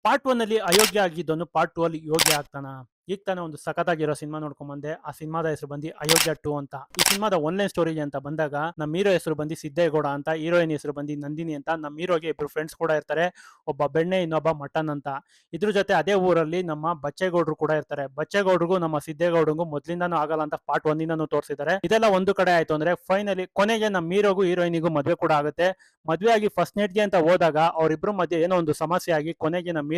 Part 1 ಅಲ್ಲಿ ಅಯೋಗ್ಯ ಆಗಿದ್ದವನು part 2 ಅಲ್ಲಿ ಯೋಗ್ಯ ಆಗ್ತಾನ. ಈಗ ತಾನೇ ಒಂದು ಸಖತ್ತಾಗಿರೋ ಸಿನಿಮಾ ನೋಡ್ಕೊಂಡ್ ಬಂದೆ. ಆ ಸಿನಿಮಾದ ಹೆಸರು ಬಂದು ಅಯೋಗ್ಯ 2 ಅಂತ. ಈ ಸಿನಿಮಾದ ಒನ್ಲೈನ್ ಸ್ಟೋರಿ ಅಂತ ಬಂದಾಗ ನಮ್ಮ ಹೀರೋ ಹೆಸರು ಬಂದು ಸಿದ್ದೇಗೌಡ ಅಂತ, ಹೀರೋಯಿನ್ ಹೆಸರು ಬಂದು ನಂದಿನಿ ಅಂತ. ನಮ್ಮ ಹೀರೋಗೆ ಇಬ್ರು ಫ್ರೆಂಡ್ಸ್ ಕೂಡ ಇರ್ತಾರೆ, ಒಬ್ಬ ಬೆಣ್ಣೆ ಇನ್ನೊಬ್ಬ ಮಟನ್ ಅಂತ. ಇದ್ರ ಜೊತೆ ಅದೇ ಊರಲ್ಲಿ ನಮ್ಮ ಬಚ್ಚೇಗೌಡರು ಕೂಡ ಇರ್ತಾರೆ. ಬಚ್ಚೇಗೌಡರಿಗೂ ನಮ್ಮ ಸಿದ್ದೇಗೌಡರಿಗೂ ಮೊದ್ಲಿಂದಾನು ಆಗಲ್ಲ ಅಂತ ಪಾರ್ಟ್ 1 ಇಂದಾನು ತೋರಿಸಿದ್ದಾರೆ. ಇದೆಲ್ಲ ಒಂದು ಕಡೆ ಆಯ್ತು ಅಂದ್ರೆ ಫೈನಲಿ ಕೊನೆಗೆ ನಮ್ಮ ಹೀರೋಗೂ ಹೀರೋಯಿನಿಗೂ ಮದ್ವೆ ಕೂಡ ಆಗುತ್ತೆ. ಮದ್ವೆ ಆಗಿ ಫಸ್ಟ್ ನೈಟ್ಗೆ ಅಂತ ಹೋದಾಗ ಅವರಿಬ್ರು ಮಧ್ಯೆ ಏನೋ ಒಂದು ಸಮಸ್ಯೆ ಆಗಿ ಕೊನೆಗೆ ನಮ್ಮ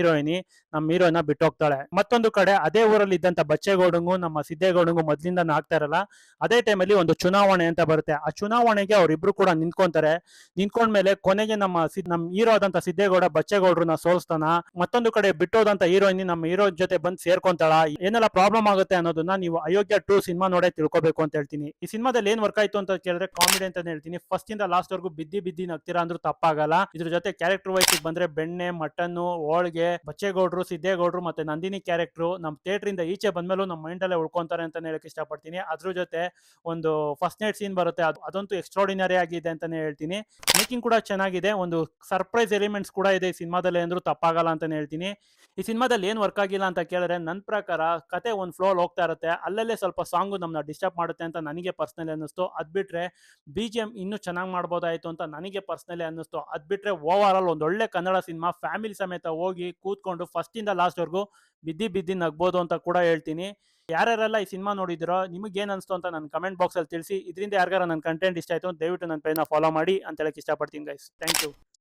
ಹೀರೋಯಿನ ಬಿಟ್ಟು ಹೋಗ್ತಾಳೆ. ಮತ್ತೊಂದು ಕಡೆ ಅದೇ ಊರಲ್ಲಿ ಇದ್ದಂತ ಬಚ್ಚೇಗೌಡಂಗೂ ನಮ್ಮ ಸಿದ್ದೇಗೌಡಂಗೂ ಮೊದ್ಲಿಂದ ಆಗ್ತಾ ಇರಲ್ಲ. ಅದೇ ಟೈಮಲ್ಲಿ ಒಂದು ಚುನಾವಣೆ ಅಂತ ಬರುತ್ತೆ. ಆ ಚುನಾವಣೆಗೆ ಅವರಿಬ್ರು ಕೂಡ ನಿಂತ್ಕೊಂತಾರೆ. ನಿಂತ್ಕೊಂಡ್ಮೇಲೆ ಕೊನೆಗೆ ನಮ್ಮ ಹೀರೋ ಆದಂತ ಸಿದ್ದೇಗೌಡ ಬಚ್ಚೇಗೌಡ್ರನ್ನ ಸೋಲ್ಸ್ತಾನ. ಮತ್ತೊಂದು ಕಡೆ ಬಿಟ್ಟೋದಂತ ಹೀರೋಯಿನ್ ನಮ್ಮ ಹೀರೋ ಜೊತೆ ಬಂದು ಸೇರ್ಕೊಂತಾಳ. ಏನೆಲ್ಲ ಪ್ರಾಬ್ಲಮ್ ಆಗುತ್ತೆ ಅನ್ನೋದನ್ನ ನೀವು ಅಯೋಗ್ಯ 2 ಸಿನಿಮಾ ನೋಡೇ ತಿಳ್ಕೊಬೇಕು ಅಂತ ಹೇಳ್ತೀನಿ. ಈ ಸಿನಿಮಾದಲ್ಲಿ ಏನ್ ವರ್ಕ್ ಆಯ್ತು ಅಂತ ಕೇಳಿದ್ರೆ ಕಾಮಿಡಿ ಅಂತಾನೆ ಹೇಳ್ತೀನಿ. ಫಸ್ಟ್ ಇಂದ ಲಾಸ್ಟ್ ವರ್ಗು ಬಿದ್ದಿ ನಗ್ತೀರಾ ಅಂದ್ರೂ ತಪ್ಪಾಗಲ್ಲ. ಇದ್ರ ಜೊತೆ ಕ್ಯಾರೆಕ್ಟರ್ ವೈಸ್ ಬಂದ್ರೆ ಬೆಣ್ಣೆ, ಮಟನ್, ಹೋಳ್ಗೆ, ಬಚ್ಚೇಗೌಡರು, ಸಿದ್ದೇಗೌಡರು ಮತ್ತೆ ನಂದಿನಿ ಕ್ಯಾರೆಕ್ಟರ್ ನಮ್ ಥಿಯೇಟರ್ ಇಂದ ಈಚೆ ಬಂದ್ಮೇಲೂ ನಮ್ಮ ಮೈಂಡ್ ಅಲ್ಲೇ ಉಳ್ಕೊಂತಾರೆ ಅಂತ ಹೇಳಕ್ ಇಷ್ಟಪಡ್ತೀನಿ. ಅದ್ರ ಜೊತೆ ಒಂದು ಫಸ್ಟ್ ನೈಟ್ ಸೀನ್ ಬರುತ್ತೆ, ಅದಂತೂ ಎಕ್ಸ್ಟ್ರಾರ್ಡಿನರಿ ಆಗಿದೆ ಅಂತಾನೆ ಹೇಳ್ತೀನಿ. ಮೇಕಿಂಗ್ ಕೂಡ ಚೆನ್ನಾಗಿದೆ. ಒಂದು ಸರ್ಪ್ರೈಸ್ ಎಲಿಮೆಂಟ್ಸ್ ಕೂಡ ಇದೆ ಈ ಸಿನಿಮಾದಲ್ಲಿ ಅಂದ್ರೂ ತಪ್ಪಾಗಲ್ಲ ಅಂತಾನೆ ಹೇಳ್ತೀನಿ. ಈ ಸಿನಿಮಾದಲ್ಲಿ ಏನ್ ವರ್ಕ್ ಆಗಿಲ್ಲ ಅಂತ ಕೇಳಿದ್ರೆ ನನ್ನ ಪ್ರಕಾರ ಕತೆ ಒಂದು ಫ್ಲೋ ಹೋಗ್ತಾ ಇರುತ್ತೆ, ಅಲ್ಲಲ್ಲೇ ಸ್ವಲ್ಪ ಸಾಂಗು ನಮ್ಮನ್ನ ಡಿಸ್ಟರ್ಬ್ ಮಾಡುತ್ತೆ ಅಂತ ನನಗೆ ಪರ್ಸನಲಿ ಅನ್ನಿಸ್ತು. ಅದ್ ಬಿಟ್ರೆ BGM ಇನ್ನೂ ಚೆನ್ನಾಗಿ ಮಾಡ್ಬೋದಾಯ್ತು ಅಂತ ನನಗೆ ಪರ್ಸನಲಿ ಅನ್ನಿಸ್ತು. ಅದ್ ಬಿಟ್ರೆ ಓವರ್ ಆಲ್ ಒಂದು ಒಳ್ಳೆ ಕನ್ನಡ ಸಿನಿಮಾ, ಫ್ಯಾಮಿಲಿ ಸಮೇತ ಹೋಗಿ ಕೂತ್ಕೊಂಡು ಫಸ್ಟ್ ಇಂದ ಲಾಸ್ಟ್ ವರ್ಗು ಬಿದ್ದಿ ನಗ್ಬೋದು ಅಂತ ಕೂಡ ಹೇಳ್ತೀನಿ. ಯಾರ್ಯಾರೆಲ್ಲ ಈ ಸಿನಿಮಾ ನೋಡಿದಿರೋ ನಿಮಗೆ ಏನ್ ಅನ್ಸ್ತು ಅಂತ ನನ್ನ ಕಮೆಂಟ್ ಬಾಕ್ಸ್ ಅಲ್ಲಿ ತಿಳಿಸಿ. ಇದರಿಂದ ಯಾರಿಗಾರ ನನ್ನ ಕಂಟೆಂಟ್ ಇಷ್ಟ ಆಯ್ತು ದಯವಿಟ್ಟು ನನ್ನ ಪೇಜ್ನ ಫಾಲೋ ಮಾಡಿ ಅಂತ ಹೇಳಕ್ ಇಷ್ಟಪಡ್ತೀನಿ ಗೈಸ್. Thank you.